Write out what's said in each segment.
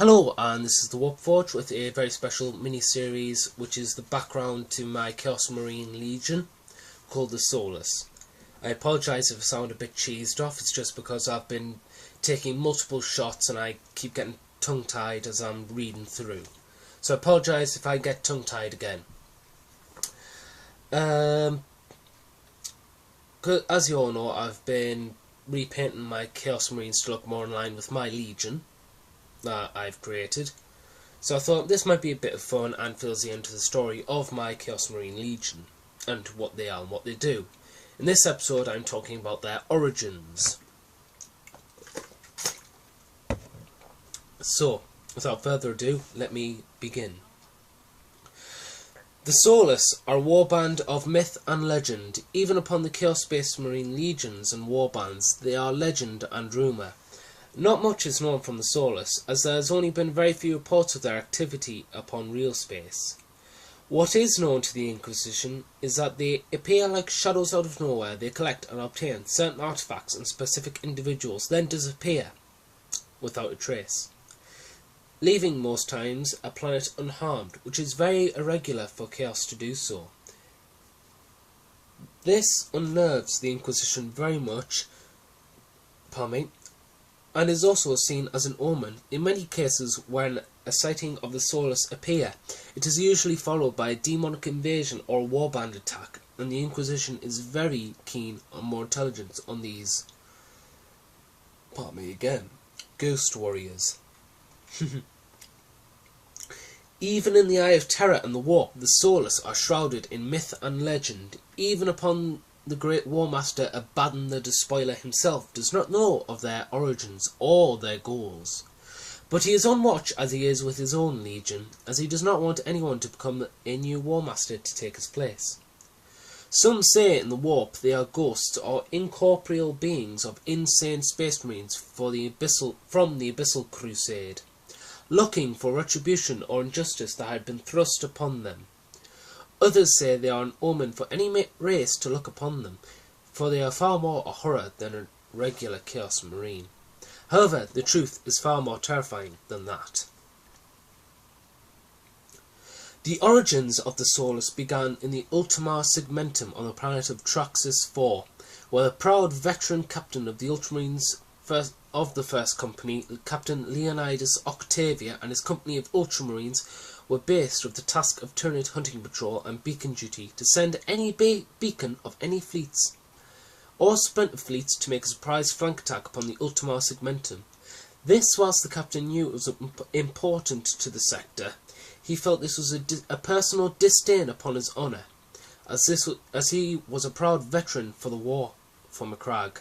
Hello, and this is the Warpforge with a very special mini-series which is the background to my Chaos Marine Legion called the Soulless. I apologise if I sound a bit cheesed off, it's just because I've been taking multiple shots and I keep getting tongue-tied as I'm reading through. So I apologise if I get tongue-tied again. As you all know, I've been repainting my Chaos Marines to look more in line with my Legion that I've created. So I thought this might be a bit of fun and fills you into the story of my Chaos Marine Legion and what they are and what they do. In this episode I'm talking about their origins. So, without further ado, let me begin. The Soulless are a warband of myth and legend. Even upon the Chaos-based Marine Legions and warbands, they are legend and rumour. Not much is known from the Soulless, as there has only been very few reports of their activity upon real space. What is known to the Inquisition is that they appear like shadows out of nowhere. They collect and obtain certain artifacts and specific individuals, then disappear without a trace, leaving most times a planet unharmed, which is very irregular for Chaos to do so. This unnerves the Inquisition very much, and is also seen as an omen. In many cases, when a sighting of the Soulless appear, it is usually followed by a demonic invasion or a warband attack, and the Inquisition is very keen on more intelligence on these, ghost warriors. Even in the Eye of Terror and the Warp, the Soulless are shrouded in myth and legend. Even upon the great War Master Abaddon the Despoiler himself does not know of their origins or their goals. But he is on watch as he is with his own legion, as he does not want anyone to become a new War Master to take his place. Some say in the Warp they are ghosts or incorporeal beings of insane space marines from the Abyssal Crusade, looking for retribution or injustice that had been thrust upon them. Others say they are an omen for any race to look upon them, for they are far more a horror than a regular Chaos Marine. However, the truth is far more terrifying than that. The origins of the Soulless began in the Ultima Segmentum on the planet of Traxxas IV, where the proud veteran captain of the Ultramarines of the First Company, Captain Leonidas Octavia, and his company of Ultramarines were based with the task of Tyranid hunting patrol and beacon duty to send any beacon of any fleets or splinter fleets to make a surprise flank attack upon the Ultima Segmentum. This, whilst the captain knew it was important to the sector, he felt this was a personal disdain upon his honour, as he was a proud veteran for the war for Macragge,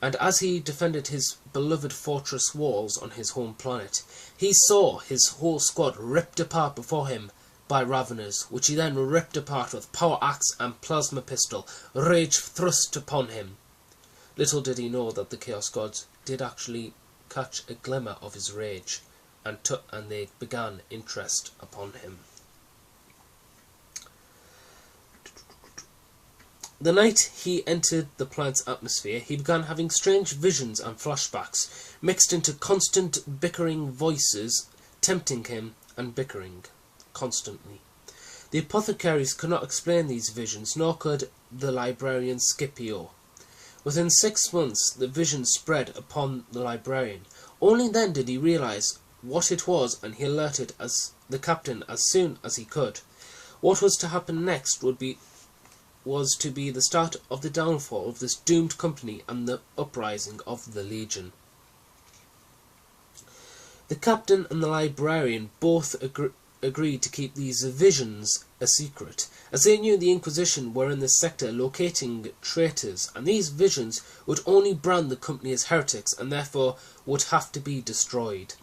and as he defended his beloved fortress walls on his home planet, he saw his whole squad ripped apart before him by Raveners, which he then ripped apart with power axe and plasma pistol, rage thrust upon him. Little did he know that the Chaos Gods did actually catch a glimmer of his rage, and they began interest upon him. The night he entered the planet's atmosphere, he began having strange visions and flashbacks, mixed into constant bickering voices, tempting him and bickering constantly. The apothecaries could not explain these visions, nor could the librarian Scipio. Within 6 months the visions spread upon the librarian. Only then did he realise what it was, and he alerted the captain as soon as he could. What was to happen next was to be the start of the downfall of this doomed company and the uprising of the Legion. The captain and the librarian both agreed to keep these visions a secret, as they knew the Inquisition were in this sector locating traitors, and these visions would only brand the company as heretics and therefore would have to be destroyed.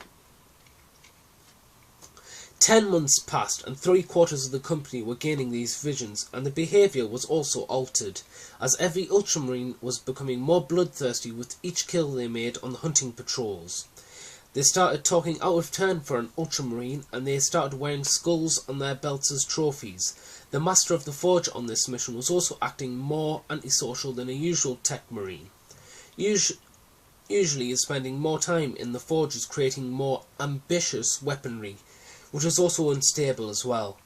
10 months passed, and 3/4 of the company were gaining these visions, and the behaviour was also altered, as every Ultramarine was becoming more bloodthirsty with each kill they made on the hunting patrols. They started talking out of turn for an Ultramarine, and they started wearing skulls on their belts as trophies. The Master of the Forge on this mission was also acting more antisocial than a usual Tech Marine. usually is spending more time in the forges creating more ambitious weaponry, which was also unstable as well.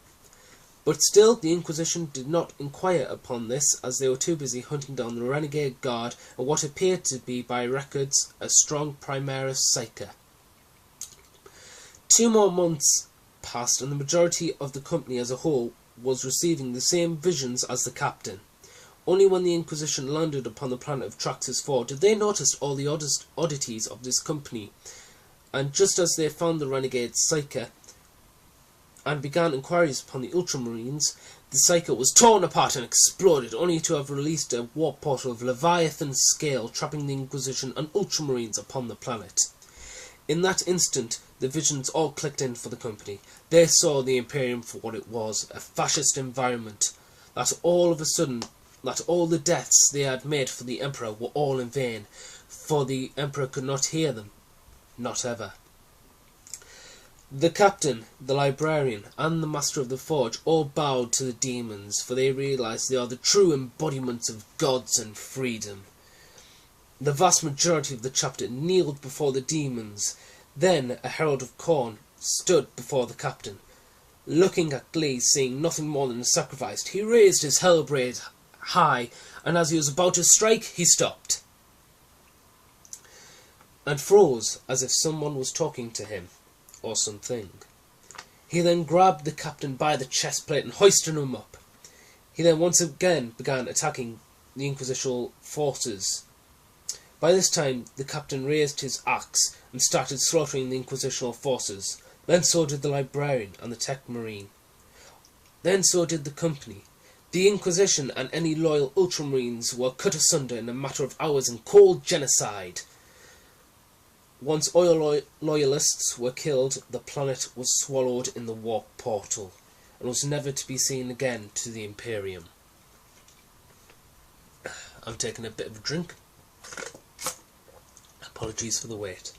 But still, the Inquisition did not inquire upon this, as they were too busy hunting down the renegade guard and what appeared to be, by records, a strong Primaris Psyker. 2 more months passed, and the majority of the company as a whole was receiving the same visions as the captain. Only when the Inquisition landed upon the planet of Traxxas 4 did they notice all the oddities of this company, and just as they found the renegade Psyker and began inquiries upon the Ultramarines, the Psyker was torn apart and exploded, only to have released a warp portal of Leviathan scale, trapping the Inquisition and Ultramarines upon the planet. In that instant, the visions all clicked in for the company. They saw the Imperium for what it was, a fascist environment, that all of a sudden, that all the deaths they had made for the Emperor were all in vain, for the Emperor could not hear them, not ever. The captain, the librarian, and the master of the forge all bowed to the demons, for they realized they are the true embodiments of gods and freedom. The vast majority of the chapter kneeled before the demons. Then a herald of Khorne stood before the captain. Looking at Glee, seeing nothing more than a sacrifice, he raised his hellblade high, and as he was about to strike, he stopped, and froze as if someone was talking to him, or something. He then grabbed the captain by the chest plate and hoisted him up. He then once again began attacking the Inquisitional forces. By this time, the captain raised his axe and started slaughtering the Inquisitional forces. Then so did the librarian and the tech marine. Then so did the company. The Inquisition and any loyal Ultramarines were cut asunder in a matter of hours in cold genocide. Once oil loyalists were killed, the planet was swallowed in the warp portal, and was never to be seen again to the Imperium. I'm taking a bit of a drink. Apologies for the wait.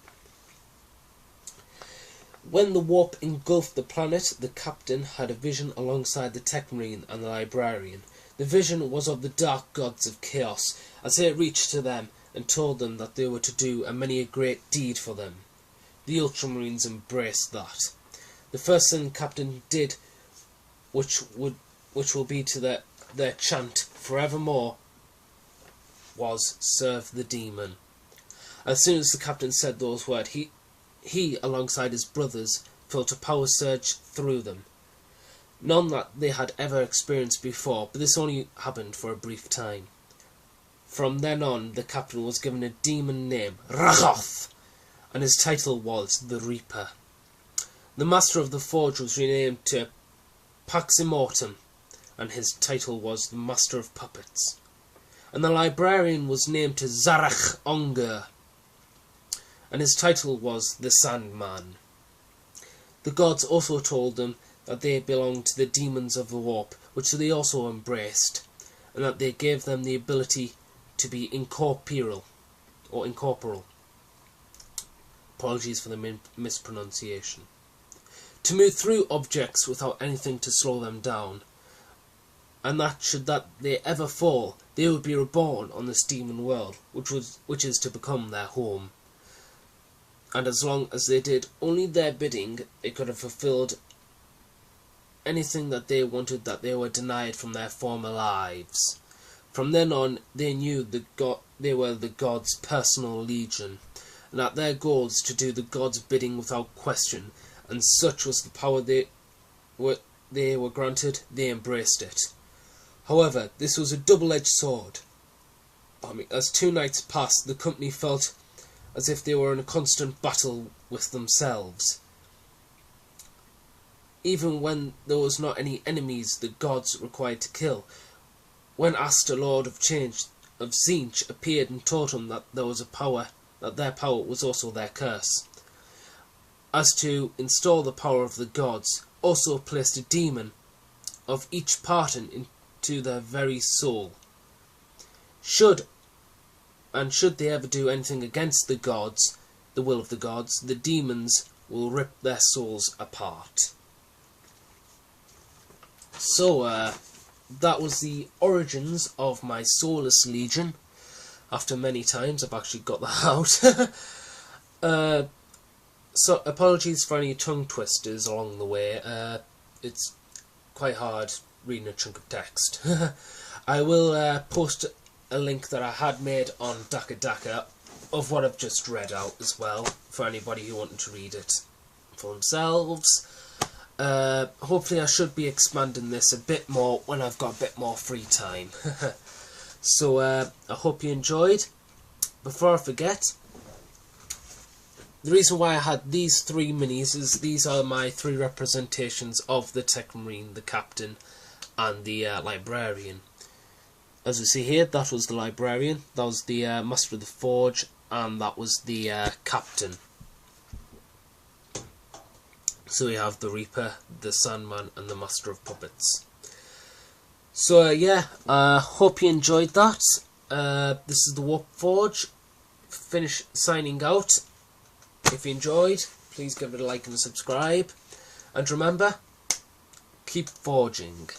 When the warp engulfed the planet, the captain had a vision alongside the tech marine and the librarian. The vision was of the dark gods of chaos, as they reached to them and told them that they were to do many a great deed for them. The Ultramarines embraced that. The first thing the captain did, which will be to their chant forevermore, was serve the demon. As soon as the captain said those words, he alongside his brothers, felt a power surge through them. None that they had ever experienced before, but this only happened for a brief time. From then on, the captain was given a demon name, Ragoth, and his title was the Reaper. The master of the forge was renamed to Pax Immortum, and his title was the Master of Puppets. And the librarian was named to Zarach Onger, and his title was the Sandman. The gods also told them that they belonged to the demons of the warp, which they also embraced, and that they gave them the ability to be incorporeal. Apologies for the mispronunciation. To move through objects without anything to slow them down, and that should they ever fall, they would be reborn on this demon world, which is to become their home. And as long as they did only their bidding, they could have fulfilled anything that they wanted that they were denied from their former lives. From then on, they knew they were the gods' personal legion, and that their goal was to do the gods' bidding without question, and such was the power they were granted, they embraced it. However, this was a double-edged sword. As 2 nights passed, the company felt as if they were in a constant battle with themselves. Even when there was not any enemies the gods required to kill, when Aster, Lord of Change of Tzeentch, appeared and taught them that there was a power, that their power was also their curse. As to install the power of the gods, also placed a demon of each parton into their very soul. Should they ever do anything against the gods, the will of the gods, the demons will rip their souls apart. So, that was the origins of my Soulless Legion. After many times I've actually got that out. So apologies for any tongue twisters along the way. It's quite hard reading a chunk of text. I will post a link that I had made on Daka Daka of what I've just read out as well, for anybody who wanted to read it for themselves. Hopefully I should be expanding this a bit more when I've got a bit more free time. So I hope you enjoyed. Before I forget, the reason why I had these 3 minis is these are my 3 representations of the Tech Marine, the Captain and the Librarian. As we see here, that was the Librarian, that was the Master of the Forge, and that was the Captain. So we have the Reaper, the Sandman and the Master of Puppets. So yeah, hope you enjoyed that. This is the Warp Forge. Finish signing out. If you enjoyed, please give it a like and a subscribe. And remember, keep forging.